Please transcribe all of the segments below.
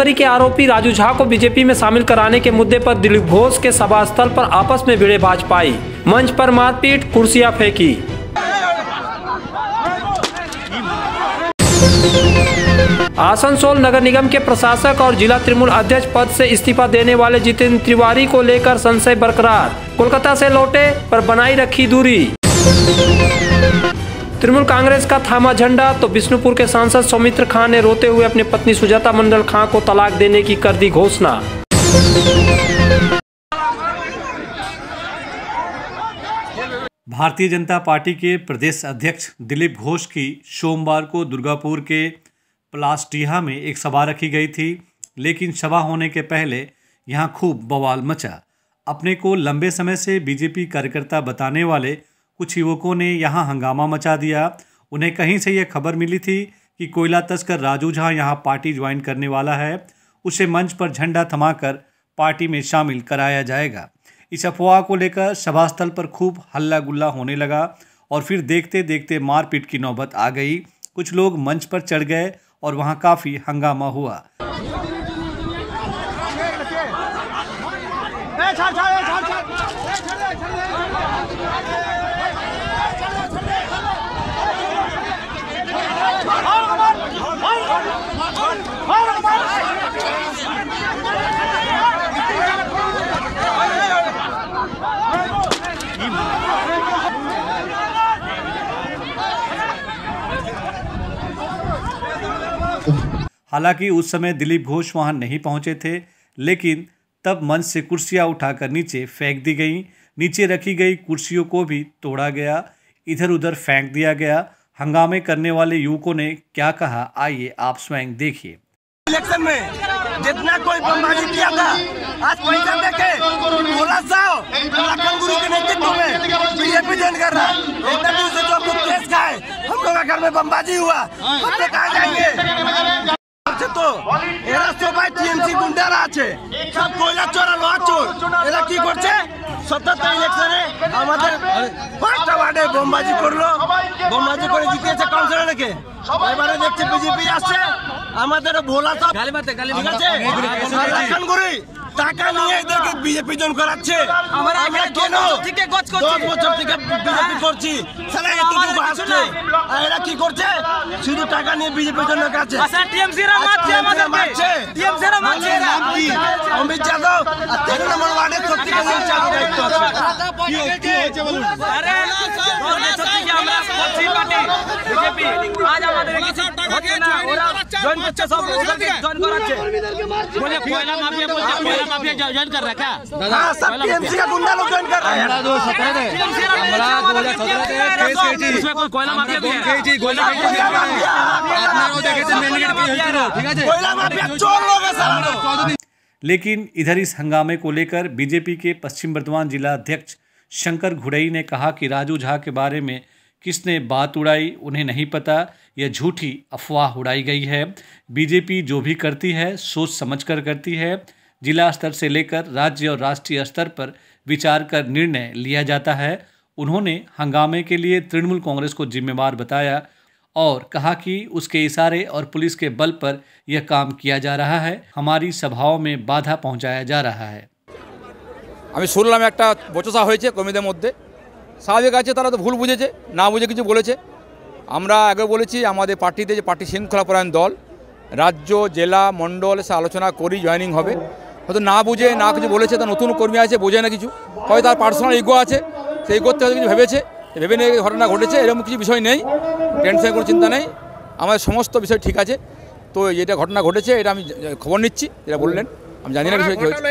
तस्करी के आरोपी राजू झा को बीजेपी में शामिल कराने के मुद्दे पर दिलीप घोष के सभा स्थल पर आपस में भिड़े भाजपाई, मंच पर मारपीट, कुर्सियां फेंकी। आसनसोल नगर निगम के प्रशासक और जिला तृणमूल अध्यक्ष पद से इस्तीफा देने वाले जितेंद्र तिवारी को लेकर संशय बरकरार। कोलकाता से लौटे पर बनाई रखी दूरी। तृणमूल कांग्रेस का थामा झंडा तो बिष्णुपुर के सांसद सौमित्र खां ने रोते हुए अपनी पत्नी सुजाता मंडल खां को तलाक देने की कर दी घोषणा। भारतीय जनता पार्टी के प्रदेश अध्यक्ष दिलीप घोष की सोमवार को दुर्गापुर के पलासडीहा में एक सभा रखी गई थी, लेकिन सभा होने के पहले यहां खूब बवाल मचा। अपने को लंबे समय से बीजेपी कार्यकर्ता बताने वाले कुछ युवकों ने यहां हंगामा मचा दिया। उन्हें कहीं से यह खबर मिली थी कि कोयला तस्कर राजू झा यहां पार्टी ज्वाइन करने वाला है, उसे मंच पर झंडा थमाकर पार्टी में शामिल कराया जाएगा। इस अफवाह को लेकर सभास्थल पर खूब हल्ला गुल्ला होने लगा और फिर देखते देखते मारपीट की नौबत आ गई। कुछ लोग मंच पर चढ़ गए और वहां काफ़ी हंगामा हुआ। हालांकि उस समय दिलीप घोष वहां नहीं पहुंचे थे, लेकिन तब मंच से कुर्सियां उठाकर नीचे फेंक दी गईं। नीचे रखी गई कुर्सियों को भी तोड़ा गया, इधर उधर फेंक दिया गया। हंगामे करने वाले युवकों ने क्या कहा, आइए आप स्वयं देखिए। इलेक्शन में जितना कोई बमबाजी किया था, आज पैसा देके भोला साहब लखन गुरु के नेतृत्व में बीजेपी ज्वाइन कर रहा है। इतना दिन से जो हम लोग केस खाए, हम लोग घर में बमबाजी हुआ, हम लोग कहाँ जाएंगे? तो এরা সবাই টিএমসি গুন্ডারা আছে, সব কয়লা চোরা লোহা চোর। এরা কি করছে? ৭৭ ইলেকশনে আমাদের ৫টা ওয়ার্ডে বোমবাজি করলো, বোমবাজি করে জিতেছে কাউন্সিলরকে। এবারে দেখছে বিজেপি আসছে, আমাদের ভোলা সব ঠিক আছে লক্ষণ গুরি টাকা নিয়ে এদেরকে বিজেপি জন করাচ্ছে। আমরা কেন 10 বছর থেকে বিজেপি করছি, সারা এতটুকু আসছে, আর এরা কি করছে? শুধু টাকা নিয়ে বিজেপি জন কাছে অমিত যাদব আর 13 নম্বর ওয়ার্ডের সত্যিকার চালু দায়িত্ব আছে। लेकिन इधर इस हंगामे को लेकर बीजेपी के पश्चिम बर्धमान जिला अध्यक्ष शंकर घुड़ई ने कहा कि राजू झा के बारे में किसने बात उड़ाई उन्हें नहीं पता, यह झूठी अफवाह उड़ाई गई है। बीजेपी जो भी करती है सोच समझकर करती है। जिला स्तर से लेकर राज्य और राष्ट्रीय स्तर पर विचार कर निर्णय लिया जाता है। उन्होंने हंगामे के लिए तृणमूल कांग्रेस को जिम्मेवार बताया और कहा कि उसके इशारे और पुलिस के बल पर यह काम किया जा रहा है। हमारी सभाओं में बाधा पहुंचाया जा रहा है। আমি শুনলাম একটা বচসা হয়েছে কর্মীদের মধ্যে। স্বাভাবিক আছে, তারা তো ভুল বুঝেছে, না বুঝে কিছু বলেছে। আমরা আগে বলেছি আমাদের পার্টিতে যে পার্টি শৃঙ্খলাপরায়ণ দল রাজ্য জেলা মণ্ডল সে আলোচনা করি জয়েনিং হবে। হয়তো না বুঝে না কিছু বলেছে, তার নতুন কর্মী আছে বোঝে না কিছু, হয়তো তার পার্সোনাল ইগো আছে, সেই ইগোতে হয়তো কিছু ভেবেছে, ভেবে নিয়ে ঘটনা ঘটেছে। এরকম কিছু বিষয় নেই, টেনশনের কোনো চিন্তা নেই, আমাদের সমস্ত বিষয় ঠিক আছে। তো যেটা ঘটনা ঘটেছে এটা আমি খবর নিচ্ছি, যেটা বললেন আমি জানি না বিষয় কী হয়েছে।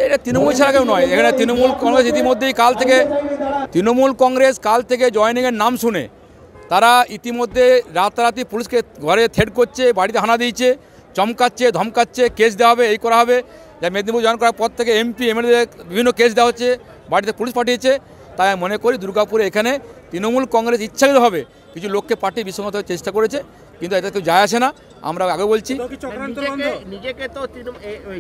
এটা তৃণমূল ছাড়া কেউ নয়, এখানে তৃণমূল কংগ্রেস ইতিমধ্যেই তৃণমূল কংগ্রেস কাল থেকে জয়েনিংয়ের নাম শুনে তারা ইতিমধ্যে রাতারাতি পুলিশকে ঘরে থ্রেট করছে, বাড়িতে হানা দিয়েছে, চমকাচ্ছে, ধমকাচ্ছে, কেস দেওয়া হবে, এই করা হবে। যা মেদিনীপুর জয়েন করার পর থেকে এমপি এমএলএ বিভিন্ন কেস দেওয়া হচ্ছে, বাড়িতে পুলিশ পাঠিয়েছে। তাই আমি মনে করি দুর্গাপুরে এখানে তৃণমূল কংগ্রেস ইচ্ছাকৃতভাবে কিছু লোককে পার্টি বিসঙ্গত চেষ্টা করেছে, কিন্তু এটা কেউ যায় আসে না। আমরা আগে বলছি নিজেকে তো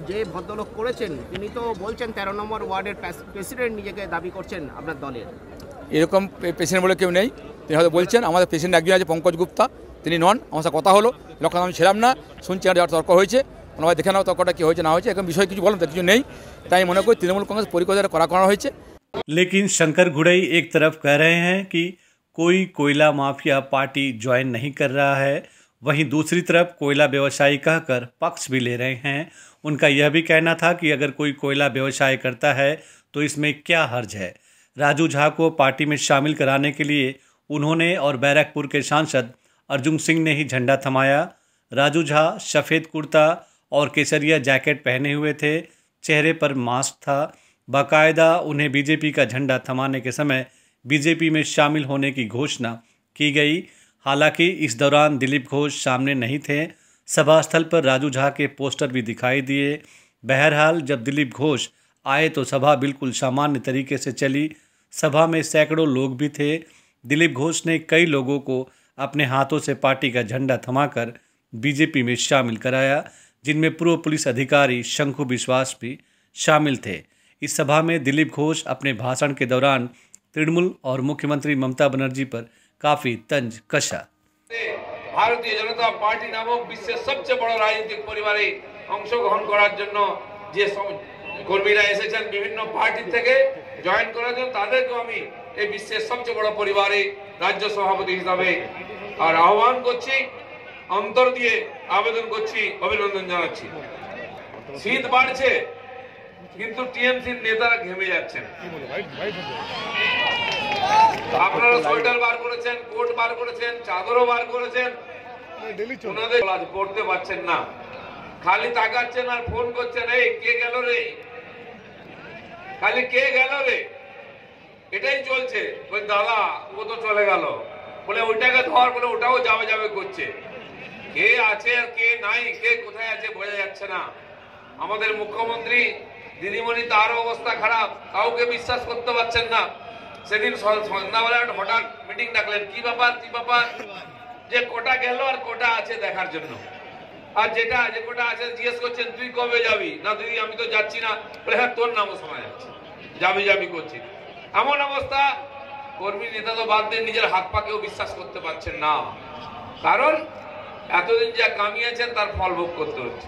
যে ভদ্রলোক করেছেন তিনি তো বলছেন 13 নম্বর ওয়ার্ডের প্রেসিডেন্ট নিজেকে দাবি করছেন আপনার দলের। এরকম প্রেসিডেন্ট বলে কেউ নেই, তিনি হয়তো বলছেন। আমাদের প্রেসিডেন্ট একজন আছে পঙ্কজ গুপ্তা, তিনি নন। আমার সাথে কথা হলো, লক্ষণ আমি ছিলাম না, শুনছি আর তর্ক হয়েছে, ওনারা দেখে নাও তর্কটা কী হয়েছে না হয়েছে, এখন বিষয় কিছু বলেন তো কিছু নেই, তাই মনে করি তৃণমূল কংগ্রেস পরিকল্পনা করা হয়েছে। लेकिन शंकर घुड़ई एक तरफ कह रहे हैं कि कोई कोयला माफिया पार्टी ज्वाइन नहीं कर रहा है, वहीं दूसरी तरफ कोयला व्यवसायी कहकर पक्ष भी ले रहे हैं। उनका यह भी कहना था कि अगर कोई कोयला व्यवसाय करता है तो इसमें क्या हर्ज है। राजू झा को पार्टी में शामिल कराने के लिए उन्होंने और बैरकपुर के सांसद अर्जुन सिंह ने ही झंडा थमाया। राजू झा सफ़ेद कुर्ता और केसरिया जैकेट पहने हुए थे, चेहरे पर मास्क था। बाकायदा उन्हें बीजेपी का झंडा थमाने के समय बीजेपी में शामिल होने की घोषणा की गई। हालांकि इस दौरान दिलीप घोष सामने नहीं थे। सभा स्थल पर राजू झा के पोस्टर भी दिखाई दिए। बहरहाल जब दिलीप घोष आए तो सभा बिल्कुल सामान्य तरीके से चली। सभा में सैकड़ों लोग भी थे। दिलीप घोष ने कई लोगों को अपने हाथों से पार्टी का झंडा थमाकर बीजेपी में शामिल कराया, जिनमें पूर्व पुलिस अधिकारी शंखु विश्वास भी शामिल थे। इस सभा में दिलीप घोष अपने भाषण के दौरान तृणमूल और मुख्यमंत्री ममता बनर्जी पर काफ़ी तंज कसा। ভারতীয় জনতা পার্টি নামক বিশ্বের সবচেয়ে বড় রাজনৈতিক পরিবারে অংশগ্রহণ করার জন্য যে কর্মীরা এসেছেন বিভিন্ন পার্টি থেকে জয়েন করার জন্য, তাদেরকে আমি এই বিশ্বের সবচেয়ে বড় পরিবারে রাজ্য সভাপতি হিসাবে আর আহ্বান করছি, অন্তর দিয়ে আবেদন করছি, অভিনন্দন জানাচ্ছি। শীত বাড়ছে কিন্তু টিএমসির নেতারা ঘেমে যাচ্ছেন। আপনারা সোয়েটার বার করেছেন, কোট বার করেছেন, চাদরও বার করেছেন, ওনাদের পড়তে পারছেন না, খালি তাকাচ্ছেন আর ফোন করছেন, এই কে গেল রে, খালি কে গেল রে, এটাই চলছে। বলে দাদা ও তো চলে গেল, বলে ওইটাকে ধর, বলে ওটাও যাবে যাবে করছে। কে আছে আর কে নাই, কে কোথায় আছে বোঝা যাচ্ছে না। আমাদের মুখ্যমন্ত্রী দিদিমণি তারও অবস্থা খারাপ, কাউকে বিশ্বাস করতে পারছেন না। সেদিন সন্ধ্যাবেলা হঠাৎ মিটিং ডাকলেন, কি ব্যাপার কি ব্যাপার, যে কোটা গেল আর কোটা আছে দেখার জন্য, আর যেটা যে কোটা আছে জিজ্ঞেস করছেন তুই কবে যাবি, না দিদি আমি তো যাচ্ছি না, বলে হ্যাঁ তোর নামও শোনা যাচ্ছে, যাবি যাবি করছি। এমন অবস্থা, কর্মী নেতা তো বাদ দিয়ে নিজের হাত পাকেও বিশ্বাস করতে পারছেন না, কারণ এতদিন যা কামিয়েছেন তার ফল ভোগ করতে হচ্ছে।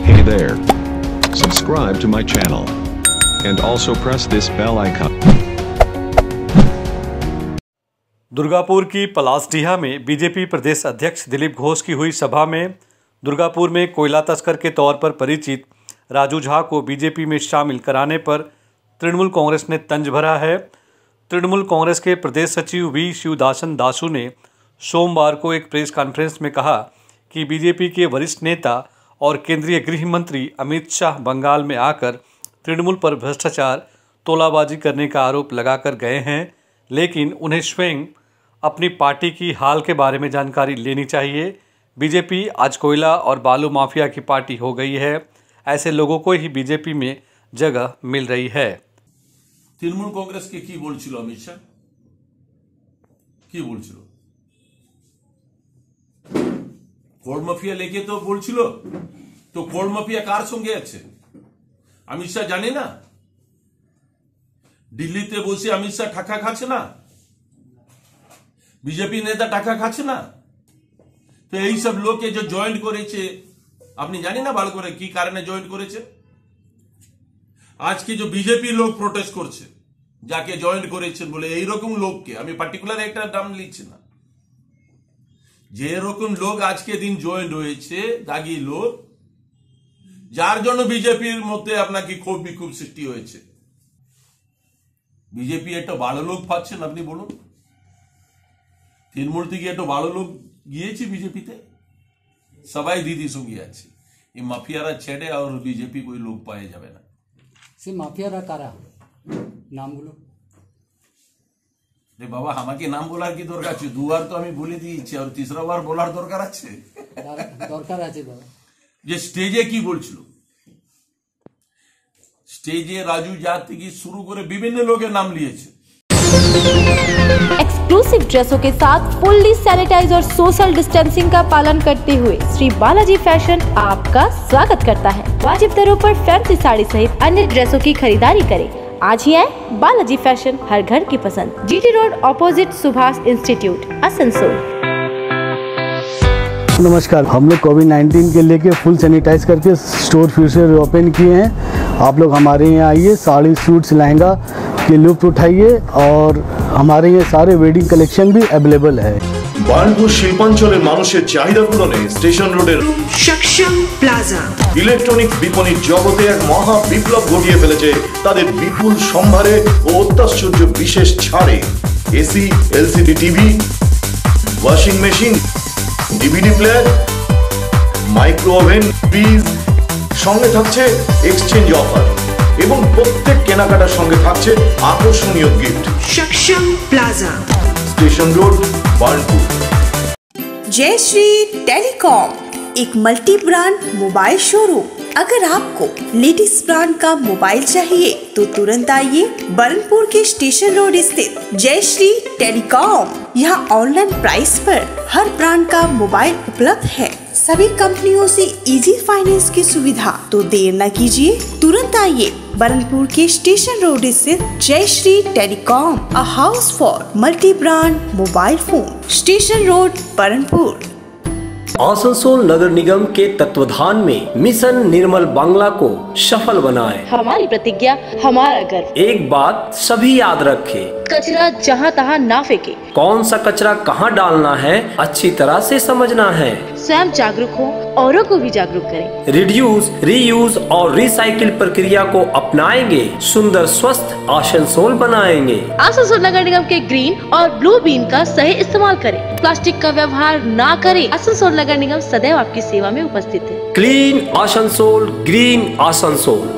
Hey there. Subscribe to my channel and also press this bell icon. Durgapur की पलासडीहा में बीजेपी प्रदेश अध्यक्ष दिलीप घोष की हुई सभा में दुर्गापुर में कोयला तस्कर के तौर पर परिचित राजू झा को बीजेपी में शामिल कराने पर तृणमूल कांग्रेस ने तंज भरा है। तृणमूल कांग्रेस के प्रदेश सचिव वी शिवदासन दासू ने सोमवार को एक प्रेस कॉन्फ्रेंस में कहा कि बीजेपी के वरिष्ठ नेता और केंद्रीय गृह मंत्री अमित शाह बंगाल में आकर तृणमूल पर भ्रष्टाचार तोलाबाजी करने का आरोप लगाकर गए हैं, लेकिन उन्हें स्वयं अपनी पार्टी की हाल के बारे में जानकारी लेनी चाहिए। बीजेपी आज कोयला और बालू माफिया की पार्टी हो गई है, ऐसे लोगों को ही बीजेपी में जगह मिल रही है। তৃণমূল কংগ্রেসকে কি বলছিল অমিত শাহ, কি বলছিল, কোড মাফিয়া লেগে তো বলছিল, তো কোড মাফিয়া কার সঙ্গে আছে অমিত শাহ জানে না? দিল্লিতে বসে অমিত শাহ টাকা খাচ্ছে না, বিজেপি নেতা টাকা খাচ্ছে না, তো এই সব লোককে যে জয়েন করেছে আপনি জানেন না ভালো করে কি কারণে জয়েন করেছে? আজকে যে বিজেপি লোক প্রোটেস্ট করছে যাকে জয়েন করেছেন বলে, এইরকম লোককে আমি পার্টিকুলার একটা নাম লিখছি না, যে এরকম লোক আজকে দিন জয়েন হয়েছে, দাগি লোক, যার জন্য বিজেপির মধ্যে আপনাকে ক্ষোভ বিক্ষোভ সৃষ্টি হয়েছে। বিজেপি একটা ভালো লোক পাচ্ছেন আপনি বলুন? তৃণমূল থেকে একটা ভালো লোক গিয়েছে বিজেপিতে? সবাই দিদি সঙ্গে আছে। এই মাফিয়ারা ছেড়ে আর বিজেপি কোই লোক পাওয়া যাবে না। সে মাফিয়ারা কারা, নামগুলো? বাবা আমাকে নাম বলার কি দরকার আছে? দুবার তো আমি বলে দিয়েছি, আর তিসরা বার বলার দরকার আছে? দরকার আছে দাদা। যে স্টেজে কি বলছিল, स्टेजे राजू जाति की शुरू करे विभिन्न लोगों नाम लिए थे। एक्सक्लूसिव ड्रेसों के साथ फुल्ली सैनिटाइज और सोशल डिस्टेंसिंग का पालन करते हुए श्री बालाजी फैशन आपका स्वागत करता है। वाजिब दरों पर फैंसी साड़ी सहित अन्य ड्रेसों की खरीदारी करें। आज ही आए बालाजी फैशन, हर घर की पसंद। GT road opposite Subhash institute, Asansol. नमस्कार, हम लोग कोविड-19 के लेके फुल सैनिटाइज करके स्टोर फिर से ओपन किए हैं। आप लोग हमारे यहाँ आइए, साड़ी, सूट्स, लहंगा के लुत्फ उठाइए और हमारे यहाँ सारे वेडिंग कलेक्शन भी अवेलेबल है। বার্নপুর শিল্পাঞ্চলের মানুষের চাহিদা পূরণে স্টেশন রোডের সক্ষম প্লাজা ইলেকট্রনিক বিপণির জগতে এক মহা বিপ্লব ঘটিয়ে ফেলেছে তাদের বিপুল সম্ভারে ও অত্যাশ্চর্য বিশেষ ছাড়ে। AC, LCD TV, washing machine, DVD player, micro oven, fridge, সঙ্গে থাকছে এক্সচেঞ্জ অফার এবং প্রত্যেক কেনাকাটার সঙ্গে থাকছে আকর্ষণীয় গিফট। সক্ষম plaza, station road, Burnpur. Jai Shri Telecom, एक मल्टी ब्रांड मोबाइल शोरूम। अगर आपको लेटेस्ट ब्रांड का मोबाइल चाहिए तो तुरंत आइए बरनपुर के स्टेशन रोड स्थित जय श्री टेलीकॉम। यहाँ ऑनलाइन प्राइस पर हर ब्रांड का मोबाइल उपलब्ध है। सभी कंपनियों से इजी फाइनेंस की सुविधा। तो देर न कीजिए, तुरंत आइए बरनपुर के स्टेशन रोड स्थित Jai Shri Telecom, a house for multi brand mobile phone, station road, Burnpur. Asansol नगर निगम के तत्वाधान में मिशन निर्मल बांग्ला को सफल बनाएं। हमारी प्रतिज्ञा, हमारा गर्व। एक बात सभी याद रखें, कचरा जहाँ तहाँ ना फेंके। कौन सा कचरा कहाँ डालना है अच्छी तरह से समझना है। स्वयं जागरूक हो, औरों को भी जागरूक करें। रिड्यूस, रीयूज और रिसाइकिल प्रक्रिया को अपनाएंगे, सुंदर स्वस्थ आसनसोल बनाएंगे। आसनसोल नगर निगम के ग्रीन और ब्लू बीन का सही इस्तेमाल करें। प्लास्टिक का व्यवहार ना करें। आसनसोल नगर निगम सदैव आपकी सेवा में उपस्थित है। Clean Asansol, green Asansol.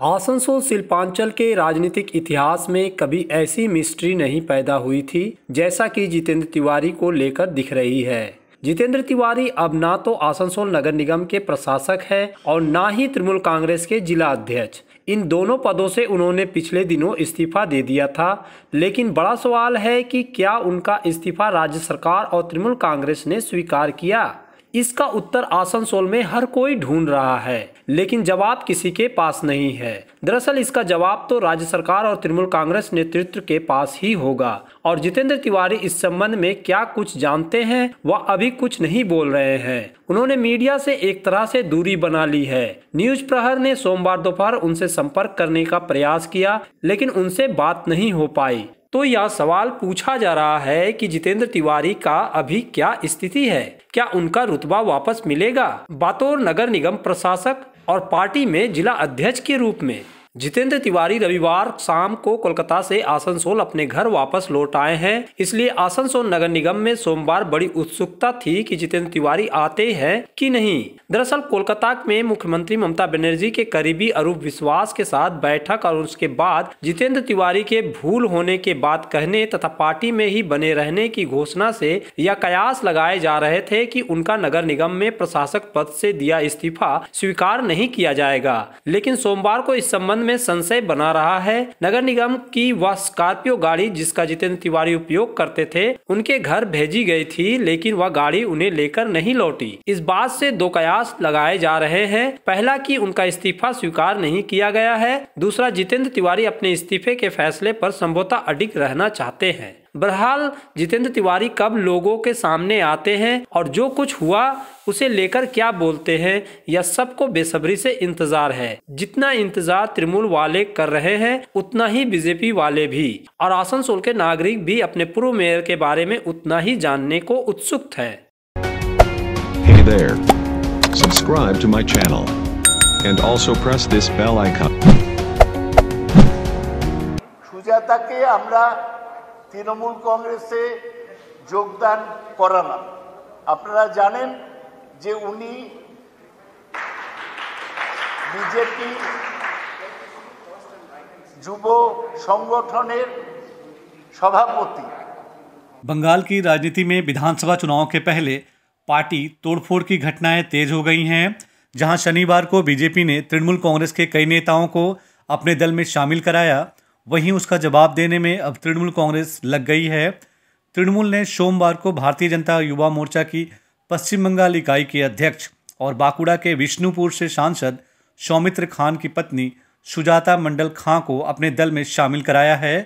आसनसोल शिल्पांचल के राजनीतिक इतिहास में कभी ऐसी मिस्ट्री नहीं पैदा हुई थी जैसा कि जितेंद्र तिवारी को लेकर दिख रही है। जितेंद्र तिवारी अब ना तो आसनसोल नगर निगम के प्रशासक हैं और ना ही तृणमूल कांग्रेस के जिला अध्यक्ष। इन दोनों पदों से उन्होंने पिछले दिनों इस्तीफा दे दिया था, लेकिन बड़ा सवाल है कि क्या उनका इस्तीफा राज्य सरकार और तृणमूल कांग्रेस ने स्वीकार किया। इसका उत्तर आसनसोल में हर कोई ढूंढ रहा है, लेकिन जवाब किसी के पास नहीं है। दरअसल इसका जवाब तो राज्य सरकार और तृणमूल कांग्रेस नेतृत्व के पास ही होगा। और जितेंद्र तिवारी इस संबंध में क्या कुछ जानते हैं, वह अभी कुछ नहीं बोल रहे हैं। उन्होंने मीडिया से एक तरह से दूरी बना ली है। न्यूज प्रहर ने सोमवार दोपहर उनसे संपर्क करने का प्रयास किया, लेकिन उनसे बात नहीं हो पाई। तो यह सवाल पूछा जा रहा है कि जितेंद्र तिवारी का अभी क्या स्थिति है, क्या उनका रुतबा वापस मिलेगा। बतौर नगर निगम प्रशासक और पार्टी में जिला अध्यक्ष के रूप में जितेंद्र तिवारी रविवार शाम को कोलकाता से आसनसोल अपने घर वापस लौट आए हैं। इसलिए आसनसोल नगर निगम में सोमवार बड़ी उत्सुकता थी कि जितेंद्र तिवारी आते हैं कि नहीं। दरअसल कोलकाता में मुख्यमंत्री ममता बनर्जी के करीबी अरूप विश्वास के साथ बैठक और उसके बाद जितेंद्र तिवारी के भूल होने के बात कहने तथा पार्टी में ही बने रहने की घोषणा से यह कयास लगाए जा रहे थे कि उनका नगर निगम में प्रशासक पद से दिया इस्तीफा स्वीकार नहीं किया जाएगा। लेकिन सोमवार को इस संबंध में संशय बना रहा है। नगर निगम की वह स्कॉर्पियो गाड़ी जिसका जितेंद्र तिवारी उपयोग करते थे उनके घर भेजी गई थी, लेकिन वह गाड़ी उन्हें लेकर नहीं लौटी। इस बात से दो कयास लगाए जा रहे हैं। पहला कि उनका इस्तीफा स्वीकार नहीं किया गया है, दूसरा जितेंद्र तिवारी अपने इस्तीफे के फैसले पर संभवतः अडिग रहना चाहते हैं। बहरहाल जितेंद्र तिवारी कब लोगों के सामने आते हैं और जो कुछ हुआ उसे लेकर क्या बोलते हैं, यह सबको बेसब्री से इंतजार है। जितना इंतजार तृणमूल वाले कर रहे हैं उतना ही बीजेपी वाले भी, और आसनसोल के नागरिक भी अपने पूर्व मेयर के बारे में उतना ही जानने को उत्सुक है। Hey there. Subscribe to my channel and also press this bell icon. সুজাতাকে আমরা তৃণমূল কংগ্রেসে যোগদান করালাম। আপনারা জানেন যে উনি বিজেপি যুব সংগঠনের সভাপতি। बंगाल की राजनीति में विधानसभा चुनाव के पहले पार्टी तोड़फोड़ की घटनाएं तेज हो गई हैं, जहां शनिवार को बीजेपी ने तृणमूल कांग्रेस के कई नेताओं को अपने दल में शामिल कराया। वहीं उसका जवाब देने में अब तृणमूल कांग्रेस लग गई है। तृणमूल ने सोमवार को भारतीय जनता युवा मोर्चा की पश्चिम बंगाल इकाई के अध्यक्ष और बांकुड़ा के विष्णुपुर से सांसद सौमित्र खान की पत्नी सुजाता मंडल खां को अपने दल में शामिल कराया है।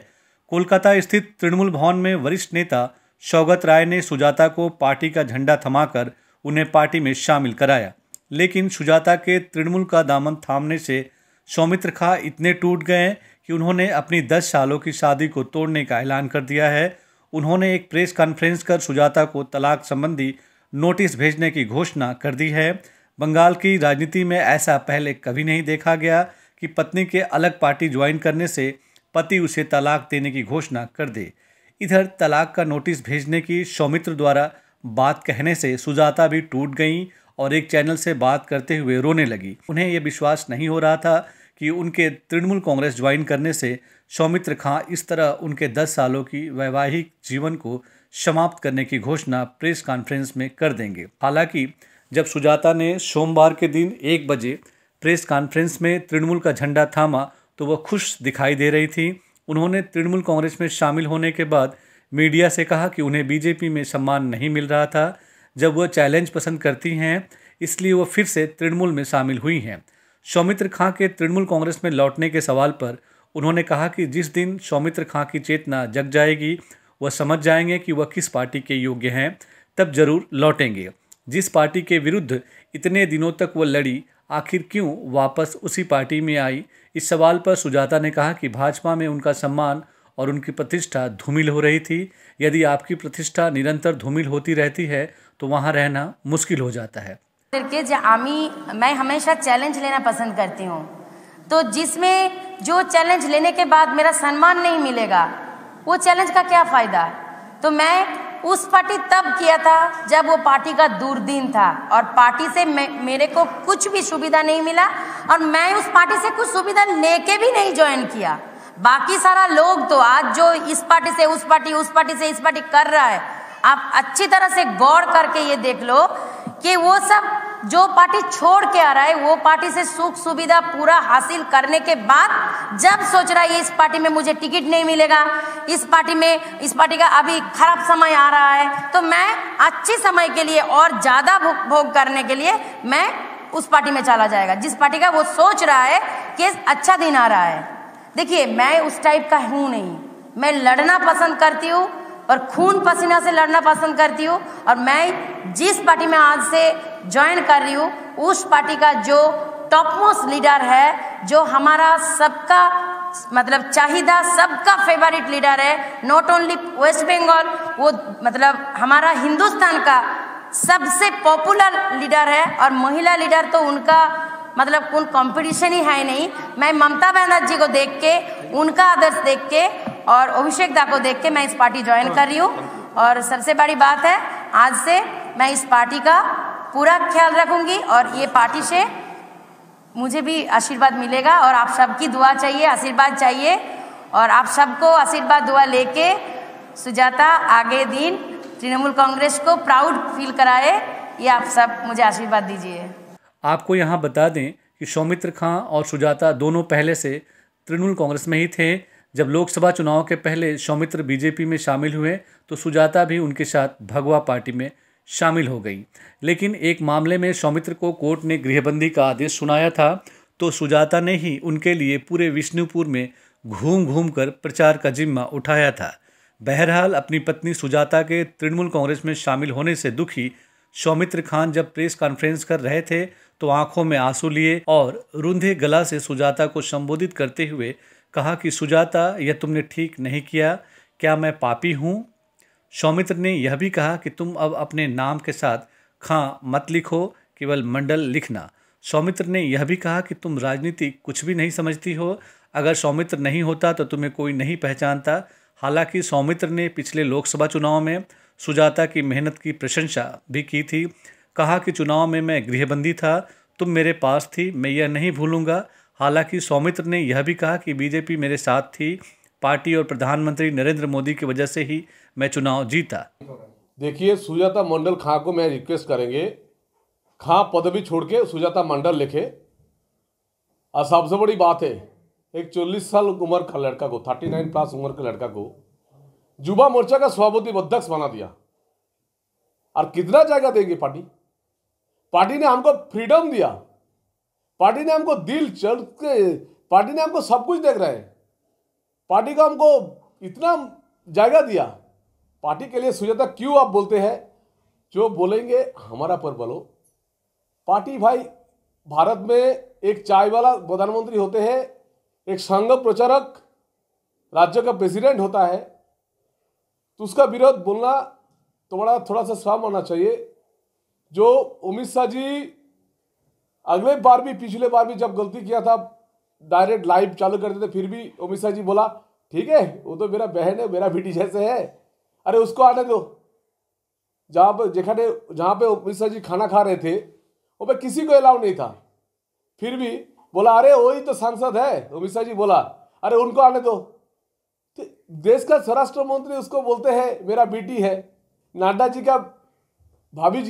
कोलकाता स्थित तृणमूल भवन में वरिष्ठ नेता सौगत राय ने सुजाता को पार्टी का झंडा थमाकर उन्हें पार्टी में शामिल कराया, लेकिन सुजाता के तृणमूल का दामन थामने से सौमित्र खां इतने टूट गए कि उन्होंने अपनी 10 सालों की शादी को तोड़ने का ऐलान कर दिया है। उन्होंने एक प्रेस कॉन्फ्रेंस कर सुजाता को तलाक संबंधी नोटिस भेजने की घोषणा कर दी है। बंगाल की राजनीति में ऐसा पहले कभी नहीं देखा गया कि पत्नी के अलग पार्टी ज्वाइन करने से पति उसे तलाक देने की घोषणा कर दे। इधर तलाक का नोटिस भेजने की सौमित्र द्वारा बात कहने से सुजाता भी टूट गईं और एक चैनल से बात करते हुए रोने लगी। उन्हें यह विश्वास नहीं हो रहा था कि उनके तृणमूल कांग्रेस ज्वाइन करने से सौमित्र खां इस तरह उनके 10 सालों की वैवाहिक जीवन को समाप्त करने की घोषणा प्रेस कॉन्फ्रेंस में कर देंगे। हालांकि जब सुजाता ने सोमवार के दिन 1 बजे प्रेस कॉन्फ्रेंस में तृणमूल का झंडा थामा तो वह खुश दिखाई दे रही थी। उन्होंने तृणमूल कांग्रेस में शामिल होने के बाद मीडिया से कहा कि उन्हें बीजेपी में सम्मान नहीं मिल रहा था। जब वह चैलेंज पसंद करती हैं, इसलिए वह फिर से तृणमूल में शामिल हुई हैं। सौमित्र खां के तृणमूल कांग्रेस में लौटने के सवाल पर उन्होंने कहा कि जिस दिन सौमित्र खां की चेतना जग जाएगी, वह समझ जाएंगे कि वह किस पार्टी के योग्य हैं, तब जरूर लौटेंगे। जिस पार्टी के विरुद्ध इतने दिनों तक वह लड़ी, आखिर क्यों वापस उसी पार्टी में आई? इस सवाल पर सुजाता ने कहा कि भाजपा में उनका सम्मान और उनकी प्रतिष्ठा धूमिल हो रही थी। यदि आपकी प्रतिष्ठा निरंतर धूमिल होती रहती है तो वहाँ रहना मुश्किल हो जाता है। मैं हमेशा चैलेंज लेना पसंद करती हूँ, तो जिसमें जो चैलेंज लेने के बाद मेरा सम्मान नहीं मिलेगा, वो चैलेंज का क्या फायदा? तो मैं उस पार्टी तब किया था जब वो पार्टी का दुर्दिन था और पार्टी से मेरे को कुछ भी सुविधा नहीं मिला और मैं उस पार्टी से कुछ सुविधा लेके भी नहीं ज्वाइन किया। बाकी सारा लोग तो आज जो इस पार्टी से उस पार्टी, उस पार्टी से इस पार्टी कर रहा है, आप अच्छी तरह से गौर करके ये देख लो कि वो सब जो पार्टी छोड़ के आ रहा है, वो पार्टी से सुख सुविधा पूरा हासिल करने के बाद जब सोच रहा है इस पार्टी में मुझे टिकट नहीं मिलेगा, इस पार्टी का अभी खराब समय आ रहा है, तो मैं अच्छे समय के लिए और ज्यादा भोग करने के लिए मैं उस पार्टी में चला जाएगा जिस पार्टी का वो सोच रहा है कि अच्छा दिन आ रहा है। देखिए, मैं उस टाइप का हूँ नहीं, मैं लड़ना पसंद करती हूँ और खून पसीना से लड़ना पसंद करती हूँ और मैं जिस पार्टी में आज से ज्वाइन कर रही हूँ, उस पार्टी का जो टॉप मोस्ट लीडर है, जो हमारा सबका मतलब चाहिदा, सबका फेवरेट लीडर है, नॉट ओनली वेस्ट बंगाल, वो मतलब हमारा हिंदुस्तान का सबसे पॉपुलर लीडर है और महिला लीडर तो उनका मतलब कोई कंपटीशन ही है नहीं। मैं ममता बनर्जी को देख के, उनका आदर्श देख के और अभिषेक दा को देख के मैं इस पार्टी ज्वाइन कर रही हूँ और सबसे बड़ी बात है, आज से मैं इस पार्टी का पूरा ख्याल रखूंगी और ये पार्टी से मुझे भी आशीर्वाद मिलेगा और आप सबकी दुआ चाहिए, आशीर्वाद चाहिए और आप सबको आशीर्वाद दुआ लेके सुजाता आगे दिन तृणमूल कांग्रेस को प्राउड फील कराए, ये आप सब मुझे आशीर्वाद दीजिए। आपको यहाँ बता दें कि सौमित्र खां और सुजाता दोनों पहले से तृणमूल कांग्रेस में ही थे। जब लोकसभा चुनाव के पहले सौमित्र बीजेपी में शामिल हुए तो सुजाता भी उनके साथ भगवा पार्टी में शामिल हो गई। लेकिन एक मामले में सौमित्र को कोर्ट ने गृहबंदी का आदेश सुनाया था तो सुजाता ने ही उनके लिए पूरे विष्णुपुर में घूम घूम कर प्रचार का जिम्मा उठाया था। बहरहाल अपनी पत्नी सुजाता के तृणमूल कांग्रेस में शामिल होने से दुखी सौमित्र खान जब प्रेस कॉन्फ्रेंस कर रहे थे तो आंखों में आंसू लिए और रुंधे गला से सुजाता को संबोधित करते हुए कहा कि सुजाता, यह तुमने ठीक नहीं किया, क्या मैं पापी हूँ? सौमित्र ने यह भी कहा कि तुम अब अपने नाम के साथ खां मत लिखो, केवल मंडल लिखना। सौमित्र ने यह भी कहा कि तुम राजनीति कुछ भी नहीं समझती हो, अगर सौमित्र नहीं होता तो तुम्हें कोई नहीं पहचानता। हालांकि सौमित्र ने पिछले लोकसभा चुनाव में सुजाता की मेहनत की प्रशंसा भी की थी। कहा कि चुनाव में मैं गृहबंदी था, तुम मेरे पास थी, मैं यह नहीं भूलूंगा। हालांकि सौमित्र ने यह भी कहा कि बीजेपी मेरे साथ थी, पार्टी और प्रधानमंत्री नरेंद्र मोदी की वजह से ही मैं चुनाव जीता। देखिए, सुजाता मंडल खां को मैं रिक्वेस्ट करेंगे, खां पदवी छोड़ के सुजाता मंडल लिखे। और सबसे बड़ी बात है, एक 40 साल उम्र का लड़का को, 39 प्लस उम्र के लड़का को युवा मोर्चा का सभापति अध्यक्ष बना दिया। और कितना जगह देगी पार्टी? पार्टी ने हमको फ्रीडम दिया, पार्टी ने हमको दिल चढ़ के, पार्टी ने हमको सब कुछ देख रहे हैं, पार्टी का हमको इतना जगह दिया, पार्टी के लिए सुजाता क्यों आप बोलते हैं? जो बोलेंगे हमारा पर बोलो। पार्टी भाई, भारत में एक चाय वाला प्रधानमंत्री होते हैं, एक संघ प्रचारक राज्य का प्रेसिडेंट होता है, तो उसका विरोध बोलना तो बड़ा थोड़ा सा शर्म होना चाहिए। जो अमित शाह जी अगले बार भी, पिछले बार भी जब गलती किया था, डायरेक्ट लाइव चालू करते थे, फिर भी अमित शाह जी बोला ठीक है वो तो मेरा बहन है, मेरा बेटी जैसे है, अरे उसको आने दो। जहाँ पे अमित शाह जी खाना खा रहे थे वो पे किसी को अलाउ नहीं था, फिर भी बोला अरे वही तो सांसद है। अमित शाह जी बोला अरे उनको आने दो। तो देश का स्वराष्ट्र मंत्री उसको बोलते हैं मेरा बेटी है। नड्डा जी का भाभी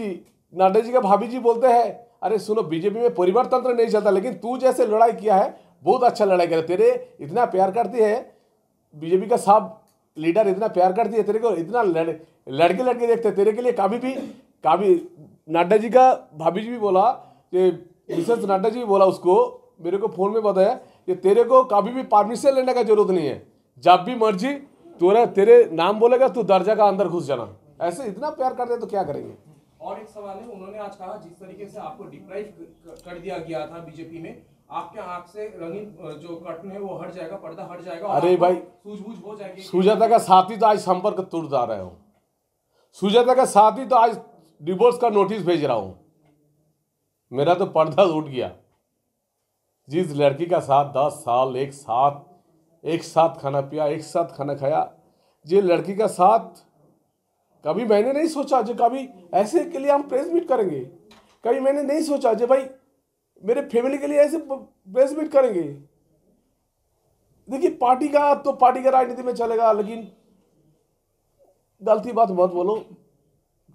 जी बोलते हैं अरे सुनो, बीजेपी में परिवार तंत्र नहीं चलता, लेकिन तू जैसे लड़ाई किया है बहुत अच्छा लड़ाई किया, तेरे इतना प्यार करती है बीजेपी का सब लीडर, इतना प्यार करती है तेरे को, इतना लड़के देखते तेरे के लिए। कभी नड्डा जी का भाभी जी भी बोला कि मिसेस नड्डा जी भी बोला उसको, मेरे को फोन में बताया कि तेरे को कभी भी परमिशन लेने का जरूरत नहीं है, जब भी मर्जी तेरे नाम बोलेगा तू दर्जा का अंदर घुस जाना। ऐसे इतना प्यार करते हैं तो क्या करेंगे। और एक सवाल है, उन्होंने आज कहा जिस तरीके से आपको डिप्राइव कर दिया गया था बीजेपी में, आपके आंख से रंगीन जो कर्टन है वो हट जाएगा, पर्दा हट जाएगा। अरे भाई सूझबूझ हो जाएगी। सुजाता का साथी तो आज संपर्क तोड़ जा रहे हो, सुजाता का साथी तो आज डिवोर्स का नोटिस भेज रहा हूं। मेरा तो पर्दा उठ गया। जिस लड़की का साथ 10 साल एक साथ खाना पिया, एक साथ खाना खाया, जिस लड़की का साथ कभी मैंने नहीं सोचा जो कभी ऐसे के लिए हम प्रेस मीट करेंगे, कभी मैंने नहीं सोचा जो भाई मेरे फैमिली के लिए ऐसे प्रेस मीट करेंगे। देखिए पार्टी का राजनीति में चलेगा, लेकिन गलती बात मत बोलो,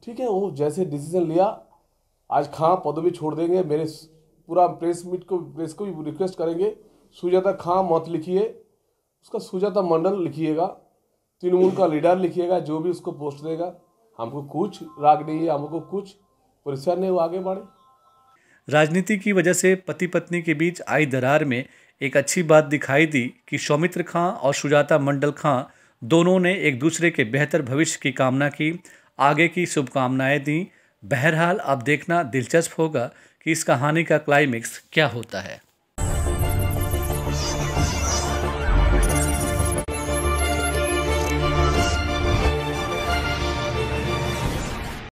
ठीक है। वो जैसे डिसीजन लिया, आज खां पदवी छोड़ देंगे। मेरे पूरा प्रेस को भी रिक्वेस्ट करेंगे, सुजाता खां मत लिखिए, उसका सुजाता मंडल लिखिएगा, तृणमूल का लीडर लिखिएगा, जो भी उसको पोस्ट देगा। हमको कुछ राग नहीं है, हमको कुछ परेशान नहीं, वो आगे बढ़े। राजनीति की वजह से पति पत्नी के बीच आई दरार में एक अच्छी बात दिखाई दी कि सौमित्र खां और सुजाता मंडल खां दोनों ने एक दूसरे के बेहतर भविष्य की कामना की, आगे की शुभकामनाएं दी। बहरहाल अब देखना दिलचस्प होगा कि इस कहानी का क्लाइमेक्स क्या होता है।